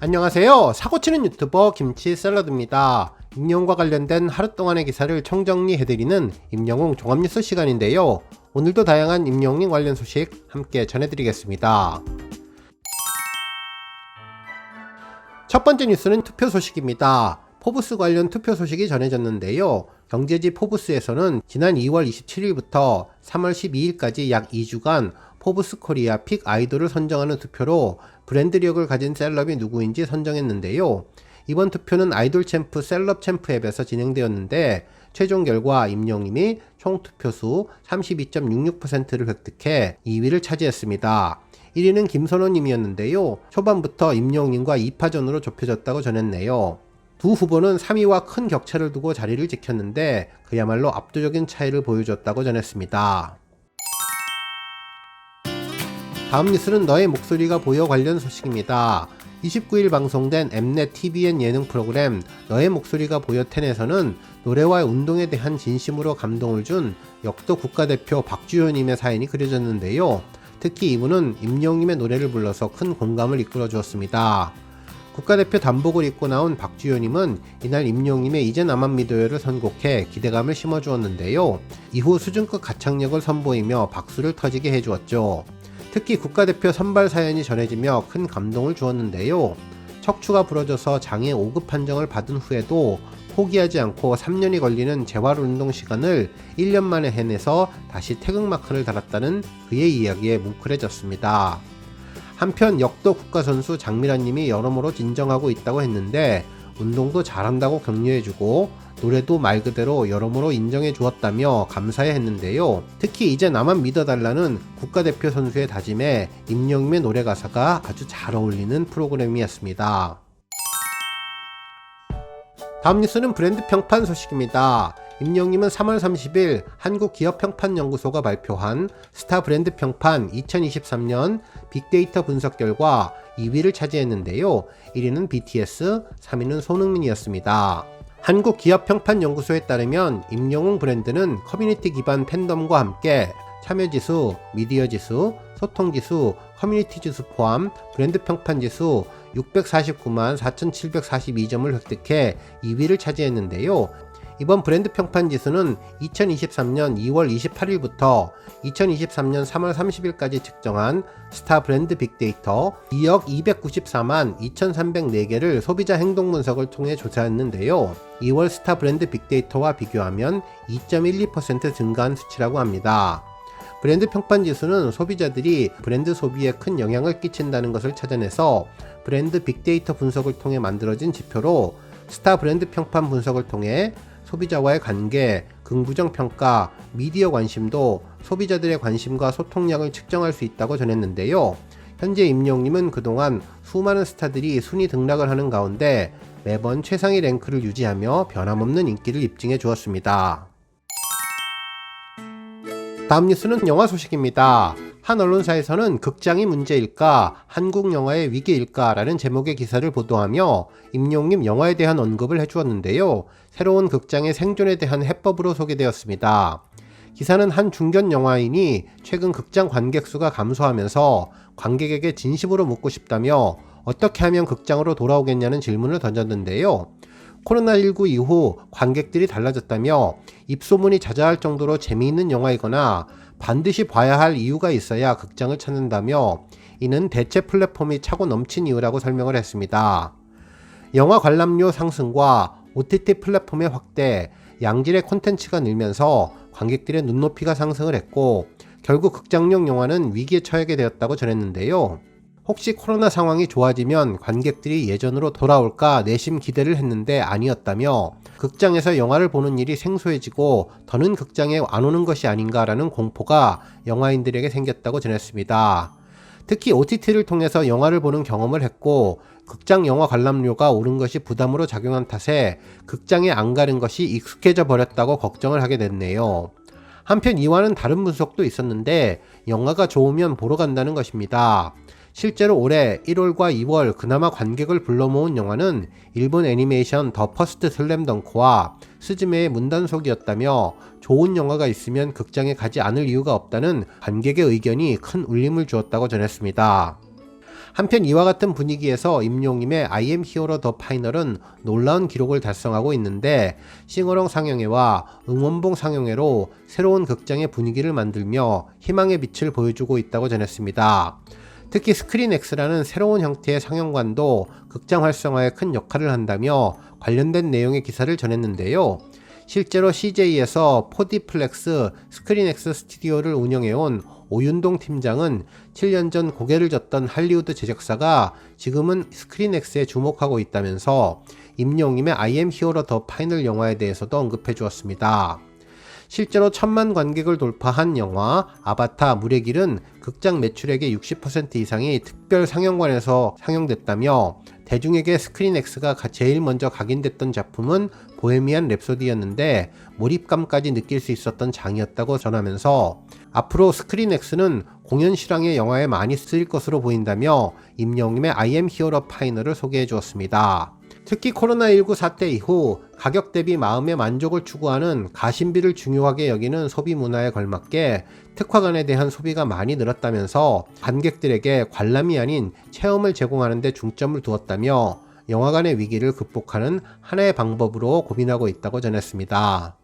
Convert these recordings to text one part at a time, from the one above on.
안녕하세요. 사고치는 유튜버 김치샐러드입니다. 임영웅과 관련된 하루 동안의 기사를 총정리해드리는 임영웅 종합뉴스 시간인데요. 오늘도 다양한 임영웅 관련 소식 함께 전해드리겠습니다. 첫 번째 뉴스는 투표 소식입니다. 포브스 관련 투표 소식이 전해졌는데요. 경제지 포브스에서는 지난 2월 27일부터 3월 12일까지 약 2주간 포브스 코리아 픽 아이돌을 선정하는 투표로 브랜드력을 가진 셀럽이 누구인지 선정했는데요. 이번 투표는 아이돌 챔프 셀럽 챔프 앱에서 진행되었는데 최종 결과 임영웅이 총 투표수 32.66%를 획득해 2위를 차지했습니다. 1위는 김선호님이었는데요. 초반부터 임영웅과 2파전으로 좁혀졌다고 전했네요. 두 후보는 3위와 큰 격차를 두고 자리를 지켰는데 그야말로 압도적인 차이를 보여줬다고 전했습니다. 다음 뉴스는 너의 목소리가 보여 관련 소식입니다. 29일 방송된 엠넷 TVN 예능 프로그램 너의 목소리가 보여 10에서는 노래와 운동에 대한 진심으로 감동을 준 역도 국가대표 박주효님의 사연이 그려졌는데요. 특히 이분은 임영웅님의 노래를 불러서 큰 공감을 이끌어 주었습니다. 국가대표 단복을 입고 나온 박주효님은 이날 임영웅님의 이제 나만 믿어요를 선곡해 기대감을 심어주었는데요. 이후 수준급 가창력을 선보이며 박수를 터지게 해주었죠. 특히 국가대표 선발 사연이 전해지며 큰 감동을 주었는데요. 척추가 부러져서 장애 5급 판정을 받은 후에도 포기하지 않고 3년이 걸리는 재활 운동 시간을 1년 만에 해내서 다시 태극마크를 달았다는 그의 이야기에 뭉클해졌습니다. 한편 역도 국가선수 장미란님이 여러모로 진정하고 있다고 했는데 운동도 잘한다고 격려해주고 노래도 말 그대로 여러모로 인정해 주었다며 감사해 했는데요. 특히 이제 나만 믿어달라는 국가대표 선수의 다짐에 임영웅의 노래 가사가 아주 잘 어울리는 프로그램이었습니다. 다음 뉴스는 브랜드 평판 소식입니다. 임영웅님은 3월 30일 한국기업평판연구소가 발표한 스타 브랜드 평판 2023년 빅데이터 분석 결과 2위를 차지했는데요. 1위는 BTS, 3위는 손흥민이었습니다. 한국기업평판연구소에 따르면 임영웅 브랜드는 커뮤니티 기반 팬덤과 함께 참여지수, 미디어지수, 소통지수, 커뮤니티지수 포함 브랜드 평판지수 649만 4,742점을 획득해 2위를 차지했는데요. 이번 브랜드 평판 지수는 2023년 2월 28일부터 2023년 3월 30일까지 측정한 스타 브랜드 빅데이터 2억 294만 2,304개를 소비자 행동 분석을 통해 조사했는데요. 2월 스타 브랜드 빅데이터와 비교하면 2.12% 증가한 수치라고 합니다. 브랜드 평판 지수는 소비자들이 브랜드 소비에 큰 영향을 끼친다는 것을 찾아내서 브랜드 빅데이터 분석을 통해 만들어진 지표로 스타 브랜드 평판 분석을 통해 소비자와의 관계, 긍부정 평가, 미디어 관심도 소비자들의 관심과 소통량을 측정할 수 있다고 전했는데요. 현재 임영웅님은 그동안 수많은 스타들이 순위 등락을 하는 가운데 매번 최상위 랭크를 유지하며 변함없는 인기를 입증해 주었습니다. 다음 뉴스는 영화 소식입니다. 한 언론사에서는 극장이 문제일까, 한국 영화의 위기일까 라는 제목의 기사를 보도하며 임영웅님 영화에 대한 언급을 해주었는데요. 새로운 극장의 생존에 대한 해법으로 소개되었습니다. 기사는 한 중견 영화인이 최근 극장 관객 수가 감소하면서 관객에게 진심으로 묻고 싶다며 어떻게 하면 극장으로 돌아오겠냐는 질문을 던졌는데요. 코로나19 이후 관객들이 달라졌다며 입소문이 자자할 정도로 재미있는 영화이거나 반드시 봐야 할 이유가 있어야 극장을 찾는다며 이는 대체 플랫폼이 차고 넘친 이유라고 설명을 했습니다. 영화 관람료 상승과 OTT 플랫폼의 확대, 양질의 콘텐츠가 늘면서 관객들의 눈높이가 상승을 했고 결국 극장용 영화는 위기에 처하게 되었다고 전했는데요. 혹시 코로나 상황이 좋아지면 관객들이 예전으로 돌아올까 내심 기대를 했는데 아니었다며 극장에서 영화를 보는 일이 생소해지고 더는 극장에 안 오는 것이 아닌가라는 공포가 영화인들에게 생겼다고 전했습니다. 특히 OTT를 통해서 영화를 보는 경험을 했고 극장 영화 관람료가 오른 것이 부담으로 작용한 탓에 극장에 안 가는 것이 익숙해져 버렸다고 걱정을 하게 됐네요. 한편 이와는 다른 분석도 있었는데 영화가 좋으면 보러 간다는 것입니다. 실제로 올해 1월과 2월 그나마 관객을 불러 모은 영화는 일본 애니메이션 더 퍼스트 슬램덩크와 스즈메의 문단속이었다며 좋은 영화가 있으면 극장에 가지 않을 이유가 없다는 관객의 의견이 큰 울림을 주었다고 전했습니다. 한편 이와 같은 분위기에서 임영웅의 I am hero the final은 놀라운 기록을 달성하고 있는데, 싱어롱 상영회와 응원봉 상영회로 새로운 극장의 분위기를 만들며 희망의 빛을 보여주고 있다고 전했습니다. 특히 스크린X라는 새로운 형태의 상영관도 극장 활성화에 큰 역할을 한다며 관련된 내용의 기사를 전했는데요. 실제로 CJ에서 4D플렉스 스크린X 스튜디오를 운영해온 오윤동 팀장은 7년 전 고개를 졌던 할리우드 제작사가 지금은 스크린X에 주목하고 있다면서 임영웅의 I am hero the final 영화에 대해서도 언급해 주었습니다. 실제로 1000만 관객을 돌파한 영화 아바타 물의 길은 극장 매출액의 60% 이상이 특별 상영관에서 상영됐다며, 대중에게 스크린X가 제일 먼저 각인됐던 작품은 보헤미안 랩소디였는데 몰입감까지 느낄 수 있었던 장이었다고 전하면서, 앞으로 스크린X는 공연 실황의 영화에 많이 쓰일 것으로 보인다며 임영웅의 I am hero 파이널을 소개해 주었습니다. 특히 코로나19 사태 이후 가격 대비 마음의 만족을 추구하는 가심비를 중요하게 여기는 소비 문화에 걸맞게 특화관에 대한 소비가 많이 늘었다면서 관객들에게 관람이 아닌 체험을 제공하는 데 중점을 두었다며 영화관의 위기를 극복하는 하나의 방법으로 고민하고 있다고 전했습니다.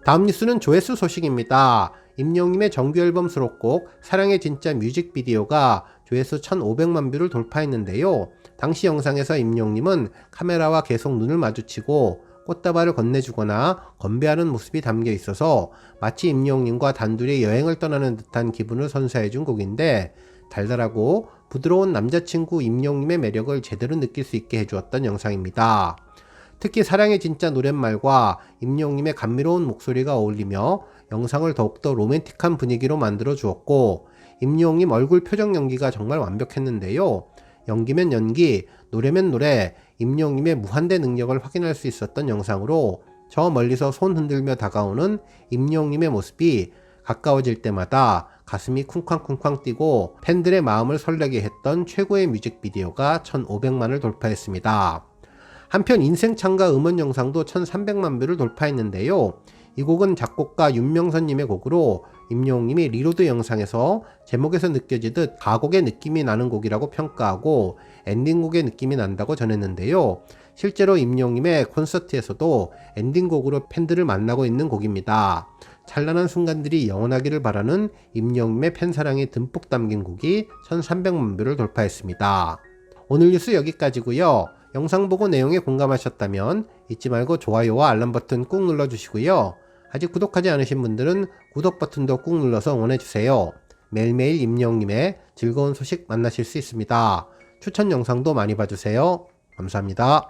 다음 뉴스는 조회수 소식입니다. 임영웅의 정규앨범 수록곡 사랑의 진짜 뮤직비디오가 조회수 1500만 뷰를 돌파했는데요. 당시 영상에서 임영웅은 카메라와 계속 눈을 마주치고 꽃다발을 건네주거나 건배하는 모습이 담겨 있어서 마치 임영웅과 단둘이 여행을 떠나는 듯한 기분을 선사해준 곡인데, 달달하고 부드러운 남자친구 임영웅의 매력을 제대로 느낄 수 있게 해주었던 영상입니다. 특히 사랑의 진짜 노랫말과 임영웅의 감미로운 목소리가 어울리며 영상을 더욱더 로맨틱한 분위기로 만들어 주었고, 임영웅 얼굴 표정 연기가 정말 완벽했는데요. 연기면 연기, 노래면 노래, 임영웅의 무한대 능력을 확인할 수 있었던 영상으로 저 멀리서 손 흔들며 다가오는 임영웅의 모습이 가까워질 때마다 가슴이 쿵쾅쿵쾅 뛰고 팬들의 마음을 설레게 했던 최고의 뮤직비디오가 1500만을 돌파했습니다. 한편 인생창가 음원 영상도 1300만 뷰를 돌파했는데요. 이 곡은 작곡가 윤명선님의 곡으로 임영웅이 리로드 영상에서 제목에서 느껴지듯 가곡의 느낌이 나는 곡이라고 평가하고 엔딩곡의 느낌이 난다고 전했는데요. 실제로 임영웅의 콘서트에서도 엔딩곡으로 팬들을 만나고 있는 곡입니다. 찬란한 순간들이 영원하기를 바라는 임영웅의 팬사랑이 듬뿍 담긴 곡이 1300만 뷰를 돌파했습니다. 오늘 뉴스 여기까지고요. 영상 보고 내용에 공감하셨다면 잊지 말고 좋아요와 알람 버튼 꾹 눌러주시고요. 아직 구독하지 않으신 분들은 구독 버튼도 꾹 눌러서 응원해주세요. 매일매일 임영웅의 즐거운 소식 만나실 수 있습니다. 추천 영상도 많이 봐주세요. 감사합니다.